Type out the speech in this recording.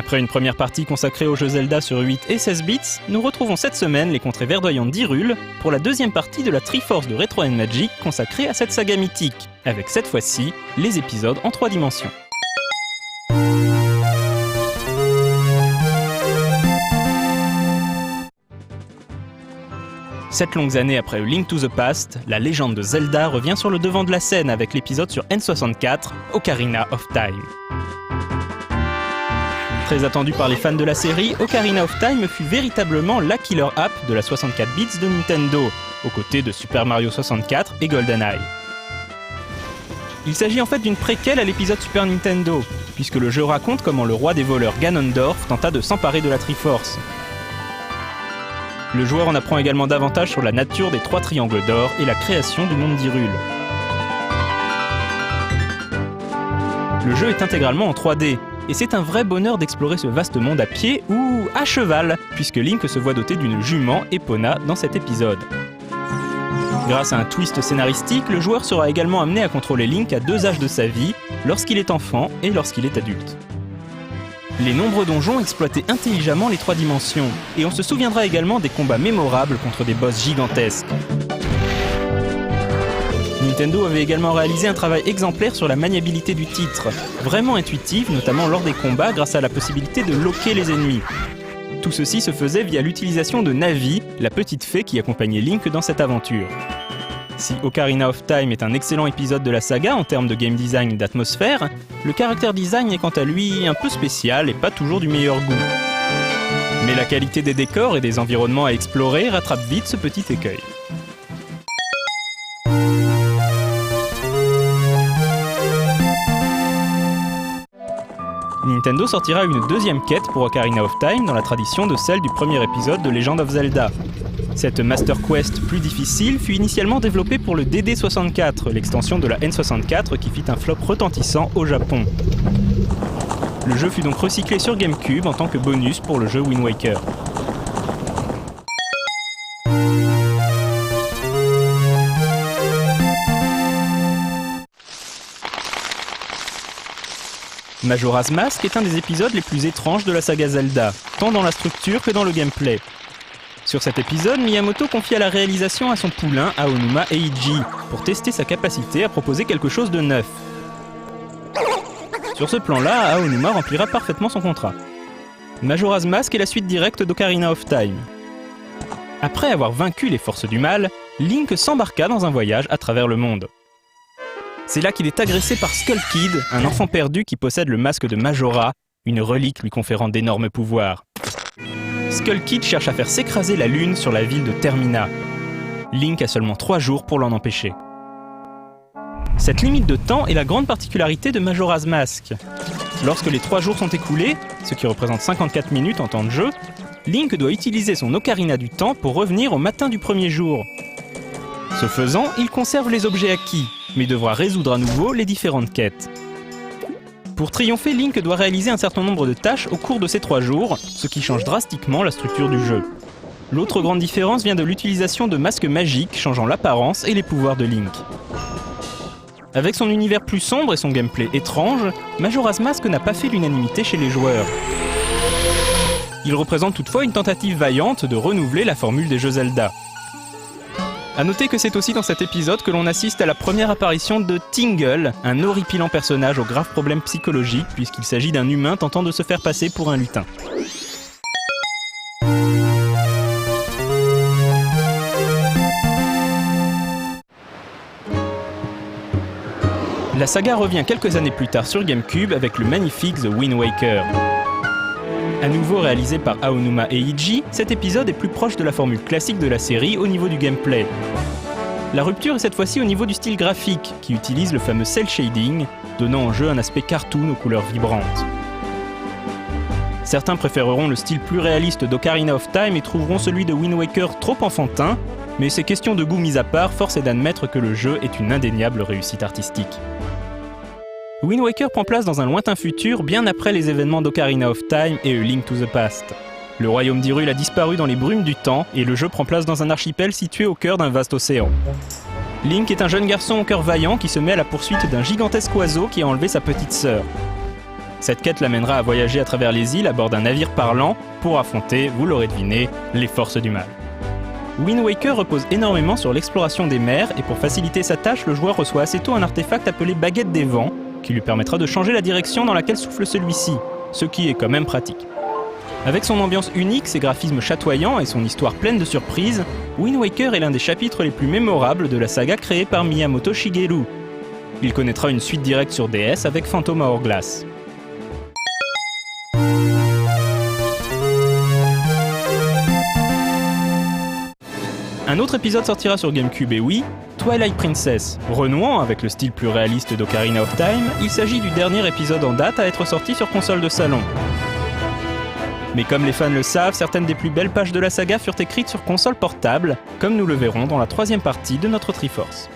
Après une première partie consacrée aux jeux Zelda sur 8 et 16 bits, nous retrouvons cette semaine les contrées verdoyantes d'Hyrule pour la deuxième partie de la Triforce de Retro & Magic consacrée à cette saga mythique, avec cette fois-ci les épisodes en 3 dimensions. Sept longues années après A Link to the Past, la légende de Zelda revient sur le devant de la scène avec l'épisode sur N64, Ocarina of Time. Très attendu par les fans de la série, Ocarina of Time fut véritablement la killer app de la 64 bits de Nintendo, aux côtés de Super Mario 64 et GoldenEye. Il s'agit en fait d'une préquelle à l'épisode Super Nintendo, puisque le jeu raconte comment le roi des voleurs Ganondorf tenta de s'emparer de la Triforce. Le joueur en apprend également davantage sur la nature des 3 triangles d'or et la création du monde d'Hyrule. Le jeu est intégralement en 3D, et c'est un vrai bonheur d'explorer ce vaste monde à pied ou à cheval, puisque Link se voit doté d'une jument, Epona, dans cet épisode. Grâce à un twist scénaristique, le joueur sera également amené à contrôler Link à 2 âges de sa vie, lorsqu'il est enfant et lorsqu'il est adulte. Les nombreux donjons exploitaient intelligemment les 3 dimensions, et on se souviendra également des combats mémorables contre des boss gigantesques. Nintendo avait également réalisé un travail exemplaire sur la maniabilité du titre, vraiment intuitive, notamment lors des combats grâce à la possibilité de locker les ennemis. Tout ceci se faisait via l'utilisation de Navi, la petite fée qui accompagnait Link dans cette aventure. Si Ocarina of Time est un excellent épisode de la saga en termes de game design et d'atmosphère, le character design est quant à lui un peu spécial et pas toujours du meilleur goût. Mais la qualité des décors et des environnements à explorer rattrape vite ce petit écueil. Nintendo sortira une deuxième quête pour Ocarina of Time dans la tradition de celle du premier épisode de Legend of Zelda. Cette Master Quest plus difficile fut initialement développée pour le DD64, l'extension de la N64 qui fit un flop retentissant au Japon. Le jeu fut donc recyclé sur GameCube en tant que bonus pour le jeu Wind Waker. Majora's Mask est un des épisodes les plus étranges de la saga Zelda, tant dans la structure que dans le gameplay. Sur cet épisode, Miyamoto confia la réalisation à son poulain Aonuma Eiji, pour tester sa capacité à proposer quelque chose de neuf. Sur ce plan-là, Aonuma remplira parfaitement son contrat. Majora's Mask est la suite directe d'Ocarina of Time. Après avoir vaincu les forces du mal, Link s'embarqua dans un voyage à travers le monde. C'est là qu'il est agressé par Skull Kid, un enfant perdu qui possède le masque de Majora, une relique lui conférant d'énormes pouvoirs. Skull Kid cherche à faire s'écraser la lune sur la ville de Termina. Link a seulement 3 jours pour l'en empêcher. Cette limite de temps est la grande particularité de Majora's Mask. Lorsque les 3 jours sont écoulés, ce qui représente 54 minutes en temps de jeu, Link doit utiliser son Ocarina du Temps pour revenir au matin du premier jour. Ce faisant, il conserve les objets acquis, mais devra résoudre à nouveau les différentes quêtes. Pour triompher, Link doit réaliser un certain nombre de tâches au cours de ces 3 jours, ce qui change drastiquement la structure du jeu. L'autre grande différence vient de l'utilisation de masques magiques changeant l'apparence et les pouvoirs de Link. Avec son univers plus sombre et son gameplay étrange, Majora's Mask n'a pas fait l'unanimité chez les joueurs. Il représente toutefois une tentative vaillante de renouveler la formule des jeux Zelda. A noter que c'est aussi dans cet épisode que l'on assiste à la première apparition de Tingle, un horripilant personnage aux graves problèmes psychologiques puisqu'il s'agit d'un humain tentant de se faire passer pour un lutin. La saga revient quelques années plus tard sur GameCube avec le magnifique The Wind Waker. À nouveau réalisé par Aonuma Eiji, cet épisode est plus proche de la formule classique de la série au niveau du gameplay. La rupture est cette fois-ci au niveau du style graphique, qui utilise le fameux cel shading, donnant au jeu un aspect cartoon aux couleurs vibrantes. Certains préféreront le style plus réaliste d'Ocarina of Time et trouveront celui de Wind Waker trop enfantin, mais ces questions de goût mises à part, force est d'admettre que le jeu est une indéniable réussite artistique. Wind Waker prend place dans un lointain futur bien après les événements d'Ocarina of Time et A Link to the Past. Le royaume d'Hyrule a disparu dans les brumes du temps et le jeu prend place dans un archipel situé au cœur d'un vaste océan. Link est un jeune garçon au cœur vaillant qui se met à la poursuite d'un gigantesque oiseau qui a enlevé sa petite sœur. Cette quête l'amènera à voyager à travers les îles à bord d'un navire parlant pour affronter, vous l'aurez deviné, les forces du mal. Wind Waker repose énormément sur l'exploration des mers et pour faciliter sa tâche, le joueur reçoit assez tôt un artefact appelé Baguette des Vents qui lui permettra de changer la direction dans laquelle souffle celui-ci, ce qui est quand même pratique. Avec son ambiance unique, ses graphismes chatoyants et son histoire pleine de surprises, Wind Waker est l'un des chapitres les plus mémorables de la saga créée par Miyamoto Shigeru. Il connaîtra une suite directe sur DS avec Phantom Hourglass. Un autre épisode sortira sur GameCube et Wii, Twilight Princess. Renouant avec le style plus réaliste d'Ocarina of Time, il s'agit du dernier épisode en date à être sorti sur console de salon. Mais comme les fans le savent, certaines des plus belles pages de la saga furent écrites sur console portable, comme nous le verrons dans la troisième partie de notre Triforce.